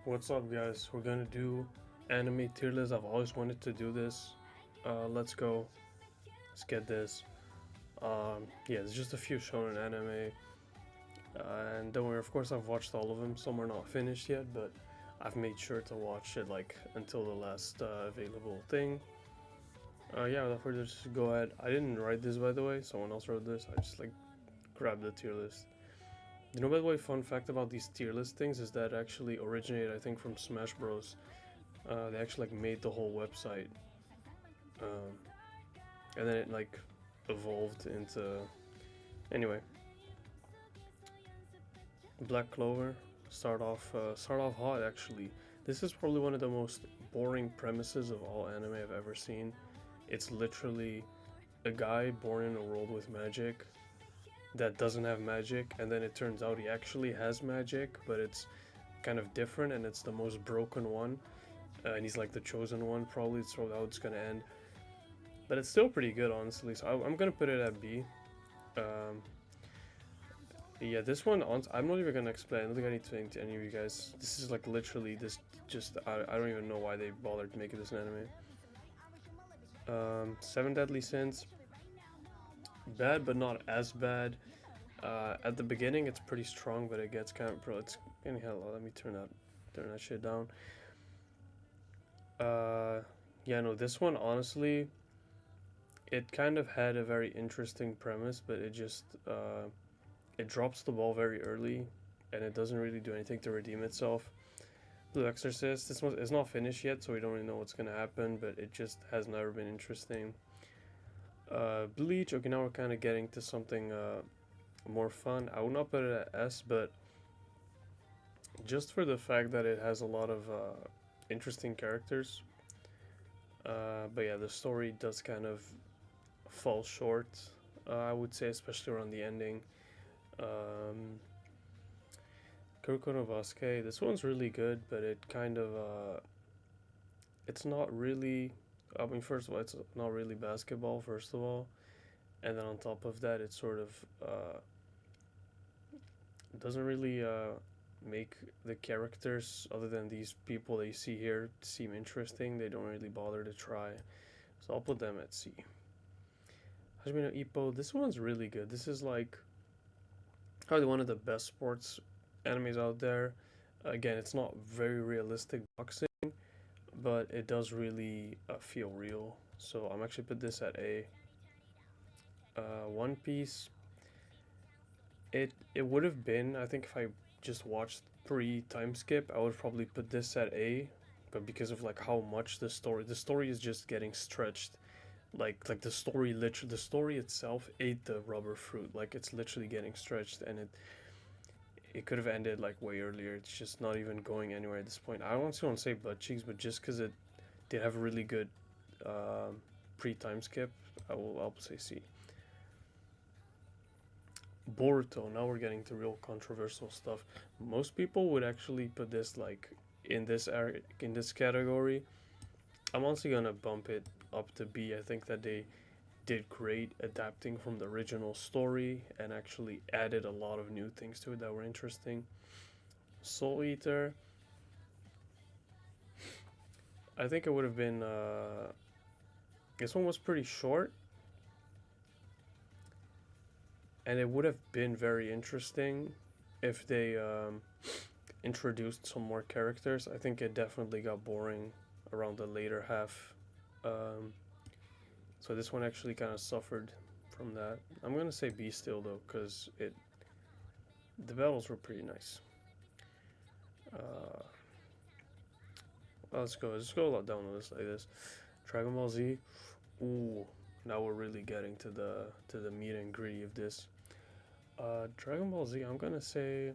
What's up, guys? We're gonna do anime tier list. I've always wanted to do this. Let's go. Let's get this. Yeah, there's just a few shonen anime, and don't worry. Of course, I've watched all of them. Some are not finished yet, but I've made sure to watch it like until the last available thing. Yeah, without further ado, just go ahead. I didn't write this, by the way. Someone else wrote this. I just like grabbed the tier list. You know, by the way, fun fact about these tier list things is that actually originated, I think, from Smash Bros. They actually like made the whole website, um, and then it like evolved into. Anyway, Black Clover start off hot. Actually, this is probably one of the most boring premises of all anime I've ever seen. It's literally a guy born in a world with magic that doesn't have magic, and then it turns out he actually has magic, but it's kind of different, and it's the most broken one, and he's like the chosen one. Probably it's how it's gonna end. But it's still pretty good, honestly. So I'm gonna put it at B. Um, yeah, this one, I'm not even gonna explain. I don't think I need to explain to any of you guys. This is like literally this. Just I don't even know why they bothered making this an anime. Seven Deadly Sins, bad but not as bad. At the beginning, it's pretty strong, but it gets kind of bro. It's anyhow. Let me turn that shit down. Uh, yeah, no, this one honestly, it kind of had a very interesting premise, but it drops the ball very early, and it doesn't really do anything to redeem itself. Blue Exorcist, this one is not finished yet, so we don't really know what's gonna happen, but it just has never been interesting. Bleach, okay, now we're kind of getting to something more fun. I would not put it at S, but just for the fact that it has a lot of interesting characters. But yeah, the story does kind of fall short, I would say, especially around the ending. Um, Kuroko no Basket, this one's really good, but it kind of it's not really. I mean, first of all, it's not really basketball. First of all, and then on top of that, it sort of doesn't really make the characters, other than these people that you see here, seem interesting. They don't really bother to try, so I'll put them at C. Hajime no Ippo, this one's really good. This is like probably one of the best sports animes out there. Again, it's not very realistic boxing, but it does really feel real. So I'm actually put this at A. One Piece, it would have been, I think, if I just watched pre time skip, I would probably put this at A. But because of like how much the story is just getting stretched. Like the story itself ate the rubber fruit. Like it's literally getting stretched, and it could have ended like way earlier. It's just not even going anywhere at this point. I don't want to say butt cheeks, but just because it did have a really good pre time skip, I'll say C. Boruto. Now we're getting to real controversial stuff. Most people would actually put this like in this category. I'm also gonna bump it up to B. I think that they did great adapting from the original story and actually added a lot of new things to it that were interesting. Soul Eater, I think it would have been. This one was pretty short, and it would have been very interesting if they introduced some more characters. I think it definitely got boring around the later half. Um, so this one actually kind of suffered from that. I'm gonna say B still though, because it the battles were pretty nice. Uh, let's go a lot down on this like this. Dragon Ball Z. Ooh, now we're really getting to the meat and gritty of this. Dragon Ball Z. I'm gonna say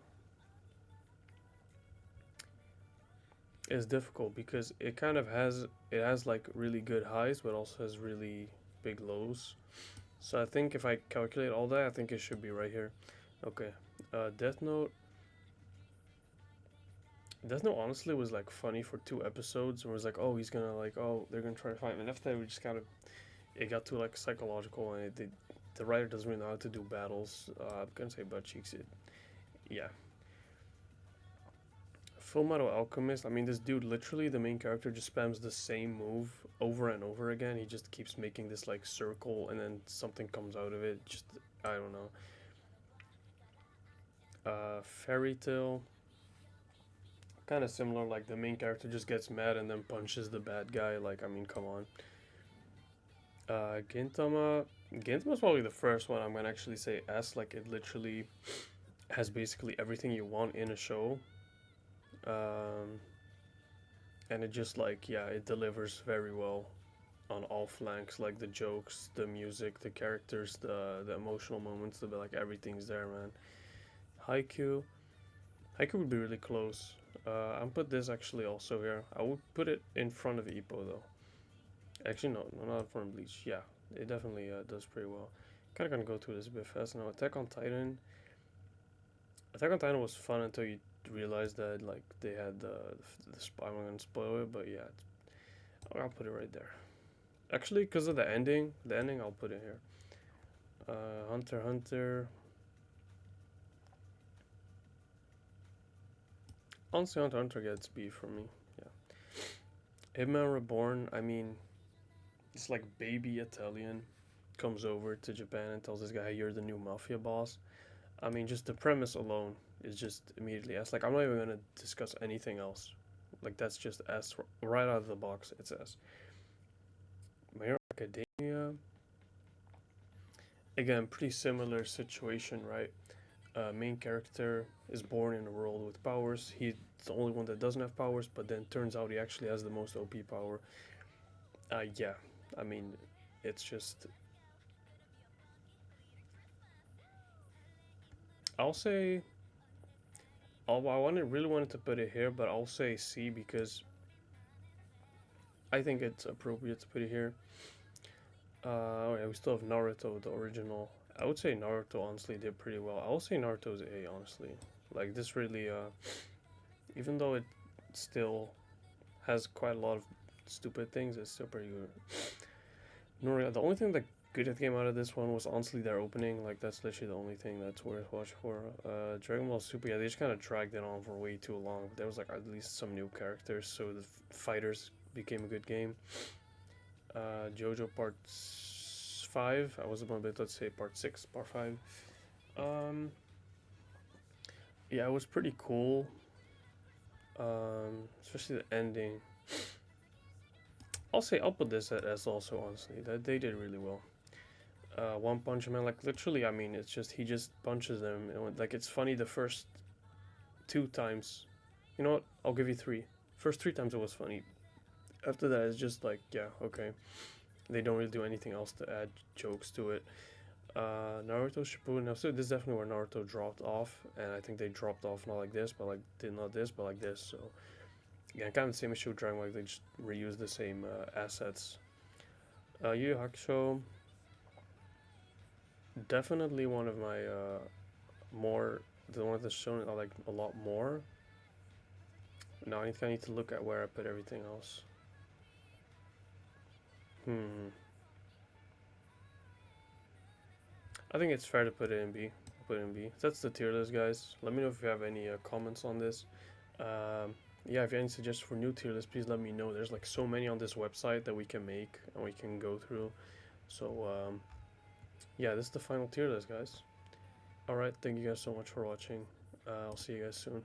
is difficult because it has like really good highs, but also has really big lows. So I think if I calculate all that, I think it should be right here. Okay. Death Note. Death Note honestly was like funny for 2 episodes, and was like, oh, he's gonna like, oh, they're gonna try to fight him. And after that, we just kind of it got too like psychological, and the writer doesn't really know how to do battles. I'm gonna say butt cheeks. Yeah. Full Metal Alchemist, I mean, this dude, literally, the main character just spams the same move over and over again. He just keeps making this, like, circle, and then something comes out of it. Just, I don't know. Fairy Tail, kind of similar. Like, the main character just gets mad and then punches the bad guy. Like, I mean, come on. Gintama. Gintama's probably the first one I'm gonna actually say S. Like, it literally has basically everything you want in a show. Um, and it just, like, yeah, it delivers very well on all flanks. Like, the jokes, the music, the characters, the emotional moments, like, everything's there, man. Haikyuu. Haikyuu would be really close. I'll put this actually also here. I would put it in front of Ippo though. Actually, no, not in front of Bleach. Yeah, it definitely does pretty well. Kind of gonna go through this a bit fast now. Attack on Titan. Attack on Titan was fun until you realized that, like, they had the I'm not gonna spoil it, but yeah, I'll put it right there. Actually, because of the ending, I'll put it here. Hunter x Hunter. Honestly, Hunter x Hunter gets B for me. Yeah. Hitman Reborn. I mean, it's like baby Italian comes over to Japan and tells this guy, "Hey, you're the new mafia boss." I mean, just the premise alone is just immediately S. Like, I'm not even gonna discuss anything else. Like, that's just S right out of the box. It's S. My Hero Academia. Again, pretty similar situation, right? Main character is born in a world with powers. He's the only one that doesn't have powers, but then turns out he actually has the most OP power. Yeah, I mean, it's just. I'll say. Really wanted to put it here, but I'll say C because I think it's appropriate to put it here. Oh yeah, we still have Naruto, the original. I would say Naruto honestly did pretty well. I will say Naruto's A honestly. Like, this really, even though it still has quite a lot of stupid things, it's still pretty good. Noria, the only thing that good that came out of this one was honestly their opening. Like, that's literally the only thing that's worth watching for. Dragon Ball Super, yeah, they just kind of dragged it on for way too long. There was like at least some new characters, so the fighters became a good game. JoJo Part 5. I was about to say Part 6, Part 5. Yeah, it was pretty cool. Especially the ending. I'll put this at S also, honestly. That they did really well. One Punch Man, like, literally, I mean, it's just he just punches them. Like, it's funny the first 2 times. You know what? I'll give you 3. First 3 times it was funny. After that, it's just like, yeah, okay. They don't really do anything else to add jokes to it. Naruto Shippuden. Now, so this is definitely where Naruto dropped off, and I think they dropped off not like this, but like not this, but like this. So yeah, kind of the same issue with Dragon Ball. Like, they just reuse the same assets. Yu Yu Hakusho. Definitely one of my the one that's shown like a lot more. Now I need to look at where I put everything else. I think it's fair to put it in B. Put it in B. That's the tier list, guys. Let me know if you have any comments on this. Yeah, if you have any suggestions for new tier lists, please let me know. There's like so many on this website that we can make and we can go through. So yeah, this is the final tier list, guys. Alright, thank you guys so much for watching. I'll see you guys soon.